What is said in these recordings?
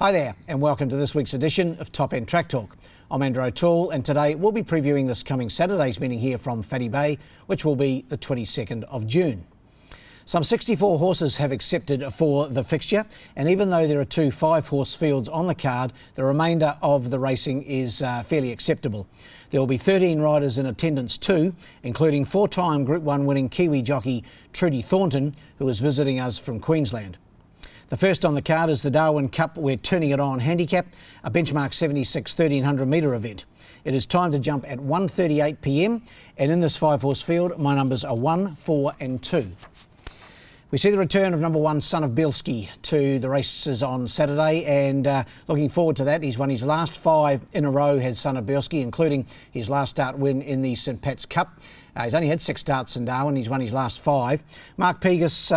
Hi there and welcome to this week's edition of Top End Track Talk. I'm Andrew O'Toole and today we'll be previewing this coming Saturday's meeting here from Fatty Bay, which will be the 22nd of June. Some 64 horses have accepted for the fixture, and even though there are two 5-horse fields on the card, the remainder of the racing is fairly acceptable. There will be 13 riders in attendance too, including 4-time Group 1 winning Kiwi jockey Trudy Thornton, who is visiting us from Queensland. The first on the card is the Darwin Cup We're Turning It On handicap, a benchmark 76 1300 metre event. It is time to jump at 1:38 p.m, and in this 5-horse field my numbers are 1, 4 and 2. We see the return of number 1 Son of Bielski to the races on Saturday, and looking forward to that. He's won his last 5 in a row, has Son of Bielski, including his last start win in the St Pat's Cup. He's only had 6 starts in Darwin. He's won his last 5. Mark Pegas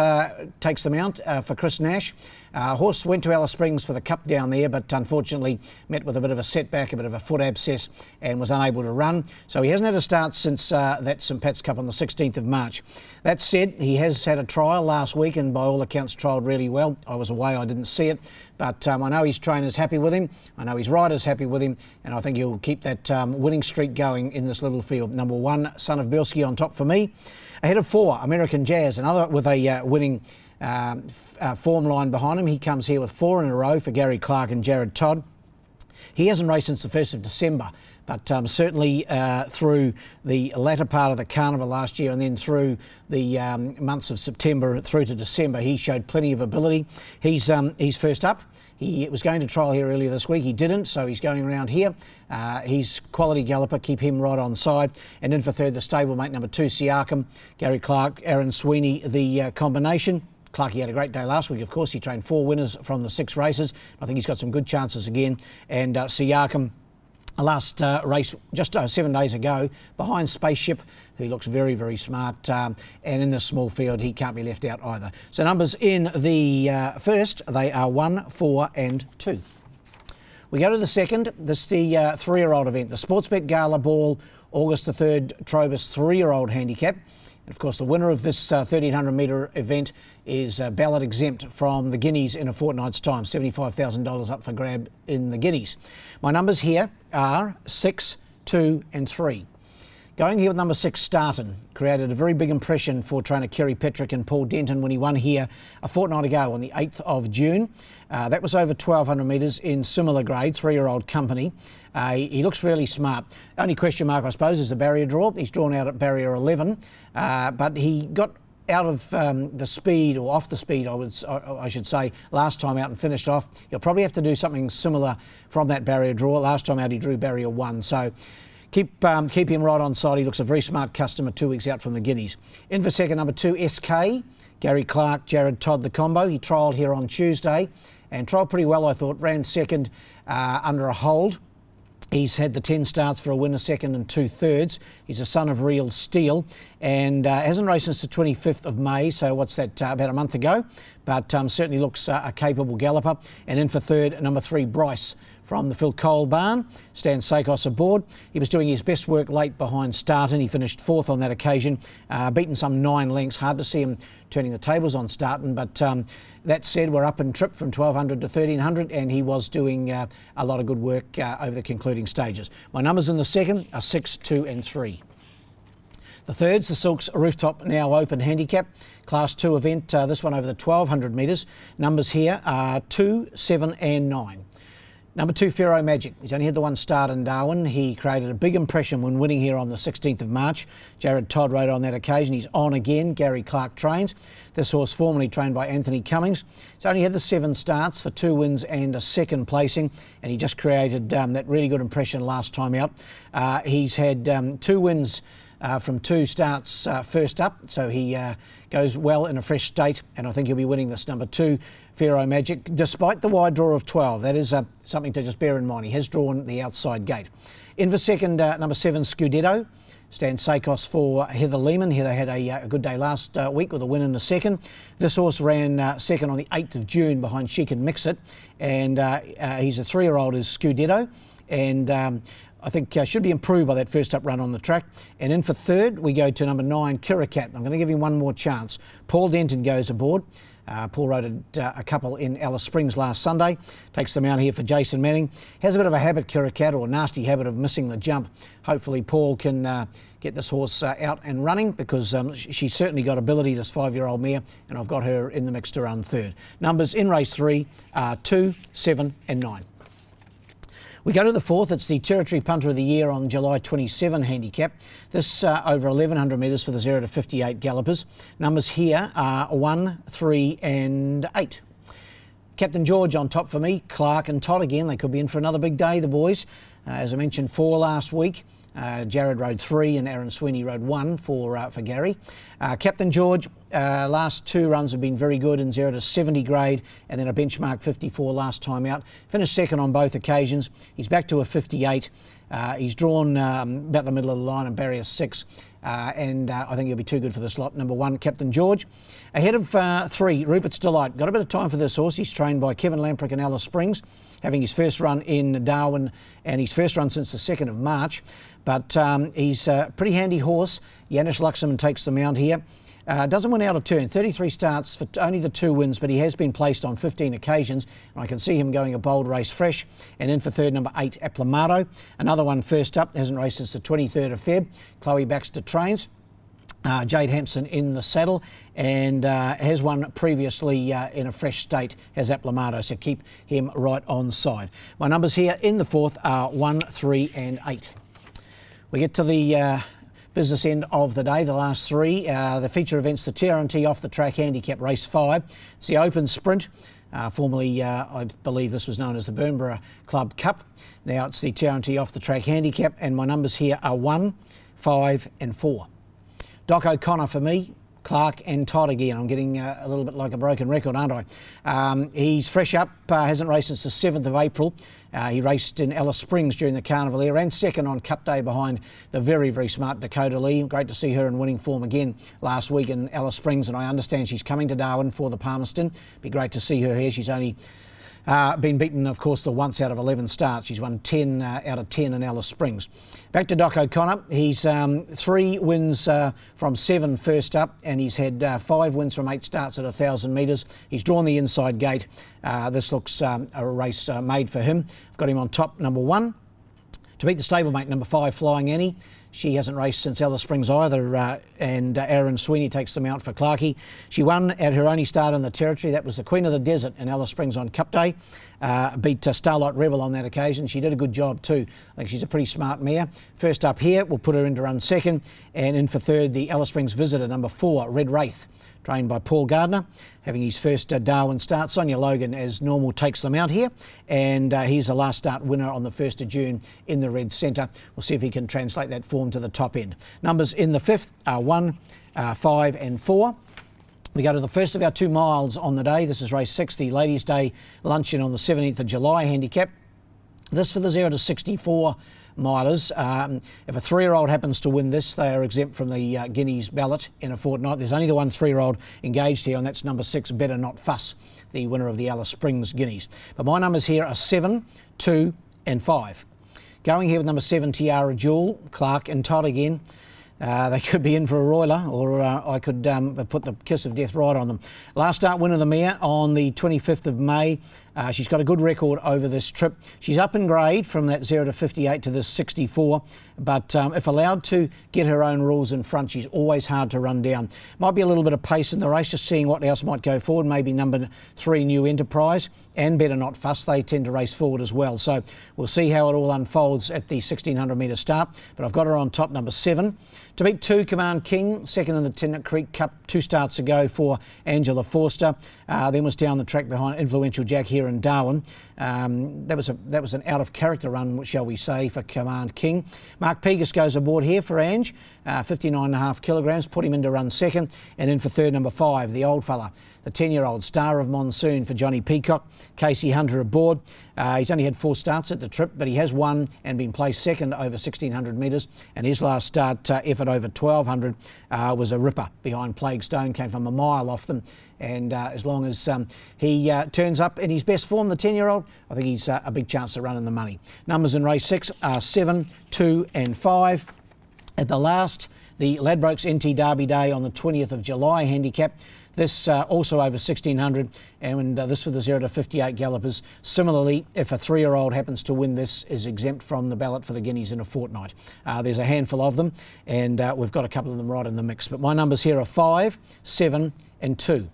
takes the mount for Chris Nash. Horse went to Alice Springs for the Cup down there, but unfortunately met with a bit of a setback, a bit of a foot abscess, and was unable to run. So he hasn't had a start since that St Pat's Cup on the 16th of March. That said, he has had a trial last week and by all accounts trialled really well. I was away, I didn't see it, but I know his trainer's happy with him. I know his rider's happy with him, and I think he'll keep that winning streak going in this little field. Number 1, Son of Bielski on top for me. Ahead of 4, American Jazz, another with a winning form line behind him. He comes here with 4 in a row for Gary Clark and Jared Todd. He hasn't raced since the 1st of December, but certainly through the latter part of the carnival last year and then through the months of September through to December, he showed plenty of ability. He's first up. He was going to trial here earlier this week. He didn't, so he's going around here. He's quality galloper, keep him right on side. And in for third, the stablemate number 2, Siakam, Gary Clark, Aaron Sweeney, the combination. Clarkey had a great day last week, of course. He trained 4 winners from the 6 races. I think he's got some good chances again. And Siakam, last race just 7 days ago, behind Spaceship, who looks very, very smart. And in this small field, he can't be left out either. So numbers in the first, they are 1, 4 and 2. We go to the second. This is the 3-year-old event, the Sportsbet Gala Ball, August the 3rd, Trobus 3-year-old handicap. And of course, the winner of this 1300 metre event is ballot exempt from the Guineas in a fortnight's time. $75,000 up for grab in the Guineas. My numbers here are 6, 2 and 3. Going here with number 6, Startin, created a very big impression for trainer Kerry Petrick and Paul Denton when he won here a fortnight ago on the 8th of June. That was over 1,200 metres in similar grade, 3-year-old company. He looks really smart. Only question mark, I suppose, is the barrier draw. He's drawn out at barrier 11, but he got out of the speed, or off the speed, I should say, last time out and finished off. He'll probably have to do something similar from that barrier draw. Last time out he drew barrier 1, so keep him right on side. He looks a very smart customer 2 weeks out from the Guineas. In for second, number 2, SK, Gary Clark, Jared Todd, the combo. He trialled here on Tuesday and trialled pretty well, I thought. Ran second under a hold. He's had the 10 starts for a winner, second and 2/3. He's a son of Real Steel and hasn't raced since the 25th of May, so what's that, about a month ago, but certainly looks a capable galloper. And in for third, number 3, Bryce from the Phil Cole barn. Stan Sakos aboard. He was doing his best work late behind Startin. He finished 4th on that occasion, beaten some 9 lengths. Hard to see him turning the tables on Startin, but that said, we're up in trip from 1200 to 1300, and he was doing a lot of good work over the concluding stages. My numbers in the second are 6, 2 and 3. The third's the Silks Rooftop Now Open Handicap, Class 2 event, this one over the 1200 metres. Numbers here are 2, 7 and 9. Number 2, Pharaoh Magic. He's only had the 1 start in Darwin. He created a big impression when winning here on the 16th of March. Jared Todd rode on that occasion. He's on again. Gary Clark trains. This horse formerly trained by Anthony Cummings. He's only had the 7 starts for 2 wins and a 2nd placing, and he just created that really good impression last time out. He's had 2 wins from 2 starts first up, so he goes well in a fresh state, and I think he'll be winning this number 2, Pharaoh Magic, despite the wide draw of 12. That is something to just bear in mind. He has drawn the outside gate. In for second, number 7, Scudetto. Stan Sakos for Heather Lehman. Heather had a good day last week with a win in the second. This horse ran second on the 8th of June behind She Can Mix It, and he's a 3-year-old, is Scudetto, and I think should be improved by that first up run on the track. And in for third, we go to number 9, Kirakat. I'm going to give him one more chance. Paul Denton goes aboard. Paul rode a couple in Alice Springs last Sunday. Takes them out here for Jason Manning. Has a bit of a habit, Kirakat, or a nasty habit of missing the jump. Hopefully Paul can get this horse out and running, because she's certainly got ability, this 5-year-old mare, and I've got her in the mix to run third. Numbers in race 3 are 2, 7 and 9. We go to the fourth. It's the Territory Punter of the Year on July 27 handicap. This over 1,100 metres for the 0 to 58 gallopers. Numbers here are 1, 3 and 8. Captain George on top for me. Clark and Todd again. They could be in for another big day, the boys. As I mentioned, 4 last week. Jared rode 3 and Aaron Sweeney rode 1 for Gary. Captain George, last 2 runs have been very good in 0 to 70 grade, and then a benchmark 54 last time out. Finished second on both occasions. He's back to a 58. He's drawn about the middle of the line and barrier 6. And I think he'll be too good for this lot. Number 1, Captain George. Ahead of 3, Rupert's Delight. Got a bit of time for this horse. He's trained by Kevin Lamprick in Alice Springs, having his first run in Darwin and his first run since the 2nd of March. But he's a pretty handy horse. Janis Luxemburg takes the mount here. Doesn't win out of turn. 33 starts for only the 2 wins, but he has been placed on 15 occasions. And I can see him going a bold race fresh. And in for third, number 8, Aplamato. Another one first up. Hasn't raced since the 23rd of Feb. Chloe Baxter trains. Jade Hampson in the saddle, and has won previously in a fresh state, has Aplamato, so keep him right on side. My numbers here in the fourth are 1, 3 and 8. We get to the business end of the day, the last 3. The feature events, the TRNT off the track handicap race 5. It's the open sprint. Formerly, I believe this was known as the Burnborough Club Cup. Now it's the TRNT off the track handicap, and my numbers here are 1, 5 and 4. Doc O'Connor for me, Clark and Todd again. I'm getting a little bit like a broken record, aren't I? He's fresh up, hasn't raced since the 7th of April. He raced in Alice Springs during the Carnival here, ran second on Cup Day behind the very, very smart Dakota Lee. Great to see her in winning form again last week in Alice Springs, and I understand she's coming to Darwin for the Palmerston. Be great to see her here. She's only been beaten, of course, the once out of 11 starts. She's won 10 out of 10 in Alice Springs. Back to Doc O'Connor. He's 3 wins from 7 first up, and he's had 5 wins from 8 starts at 1,000 metres. He's drawn the inside gate. This looks a race made for him. I've got him on top, number 1. To beat the stablemate, number 5, Flying Annie. She hasn't raced since Alice Springs either, and Aaron Sweeney takes them out for Clarkey. She won at her only start in the Territory. That was the Queen of the Desert in Alice Springs on Cup Day. Beat Starlight Rebel on that occasion. She did a good job too. I think she's a pretty smart mare. First up here, we'll put her in to run second. And in for third, the Alice Springs Visitor, number 4, Red Wraith, trained by Paul Gardner, having his first Darwin start. Sonia Logan, as normal, takes them out here. And he's the last start winner on the 1st of June in the Red Centre. We'll see if he can translate that form to the top end. Numbers in the 5th are 1, 5 and 4. We go to the first of our 2 miles on the day. This is race 60, Ladies' Day luncheon on the 17th of July handicap. This for the 0 to 64 milers. If a 3-year-old happens to win this, they are exempt from the Guineas ballot in a fortnight. There's only the one 3-year-old engaged here, and that's number 6, Better Not Fuss, the winner of the Alice Springs Guineas. But my numbers here are 7, 2 and 5. Going here with number 7, Tiara Jewel, Clark and Todd again. They could be in for a roiler, or I could put the kiss of death right on them. Last start winner of the mare on the 25th of May. She's got a good record over this trip. She's up in grade from that 0 to 58 to this 64, but if allowed to get her own rules in front, she's always hard to run down. Might be a little bit of pace in the race, just seeing what else might go forward. Maybe number 3, New Enterprise, and Better Not Fuss. They tend to race forward as well. So we'll see how it all unfolds at the 1,600 metre start. But I've got her on top, number 7. To beat 2, Command King, second in the Tennant Creek Cup 2 starts ago for Angela Forster. Then was down the track behind Influential Jack here in Darwin. That was an out of character run, shall we say, for Command King. Mark Pegas goes aboard here for Ange, 59.5 kilograms, put him in to run second, and in for third, number 5, the old fella, the 10-year-old Star of Monsoon for Johnny Peacock. Casey Hunter aboard. He's only had 4 starts at the trip, but he has won and been placed second over 1,600 metres, and his last start effort over 1,200 was a ripper behind Plague Stone, came from a mile off them. And as long as he turns up in his best form, the 10-year-old, I think he's a big chance of running the money. Numbers in race 6 are 7, 2 and 5. At the last, the Ladbrokes NT Derby Day on the 20th of July handicap. This also over 1600, and this for the 0 to 58 gallopers. Similarly, if a 3-year-old happens to win, this is exempt from the ballot for the guineas in a fortnight. There's a handful of them, and we've got a couple of them right in the mix. But my numbers here are 5, 7 and 2.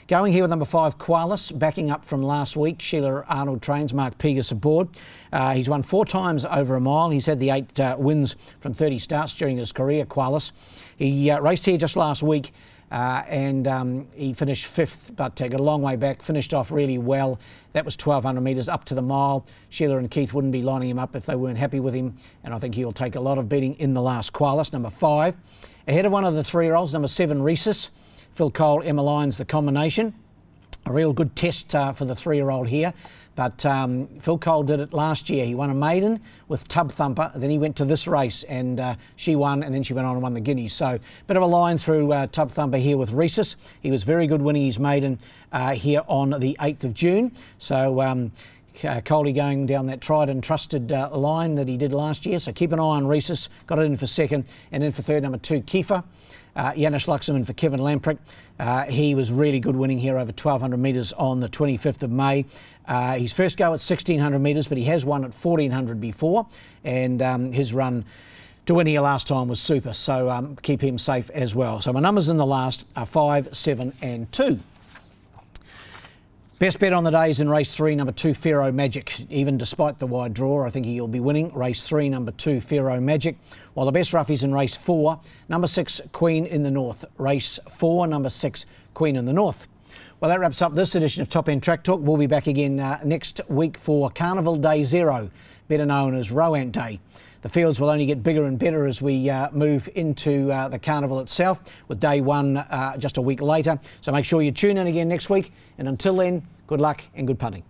Going here with number 5, Qualis, backing up from last week. Sheila Arnold trains, Mark Pegas aboard. He's won 4 times over a mile. He's had the 8 wins from 30 starts during his career, Qualis. He raced here just last week and he finished 5th, but got a long way back, finished off really well. That was 1,200 metres up to the mile. Sheila and Keith wouldn't be lining him up if they weren't happy with him, and I think he'll take a lot of beating in the last, Qualis, number 5. Ahead of one of the 3-year-olds, number 7, Rhesus. Phil Cole, Emma Lyons, the combination. A real good test for the 3-year-old here. But Phil Cole did it last year. He won a maiden with Tub Thumper. Then he went to this race and she won, and then she went on and won the guineas. So bit of a line through Tub Thumper here with Rhesus. He was very good winning his maiden here on the 8th of June. So Coley going down that tried and trusted line that he did last year. So keep an eye on Rhesus. Got it in for 2nd, and in for 3rd, number 2, Kiefer. Janis Luxemon for Kevin Lamprick. He was really good winning here over 1,200 metres on the 25th of May. His first go at 1,600 metres, but he has won at 1,400 before, and his run to win here last time was super, so keep him safe as well. So my numbers in the last are 5, 7 and 2. Best bet on the day is in race 3, number 2, Pharaoh Magic. Even despite the wide draw, I think he'll be winning. Race 3, number 2, Pharaoh Magic. While the best rough is in race 4, number 6, Queen in the North. Race 4, number 6, Queen in the North. Well, that wraps up this edition of Top End Track Talk. We'll be back again next week for Carnival Day 0, better known as Rowant Day. The fields will only get bigger and better as we move into the carnival itself, with day 1 just a week later. So make sure you tune in again next week. And until then, good luck and good punting.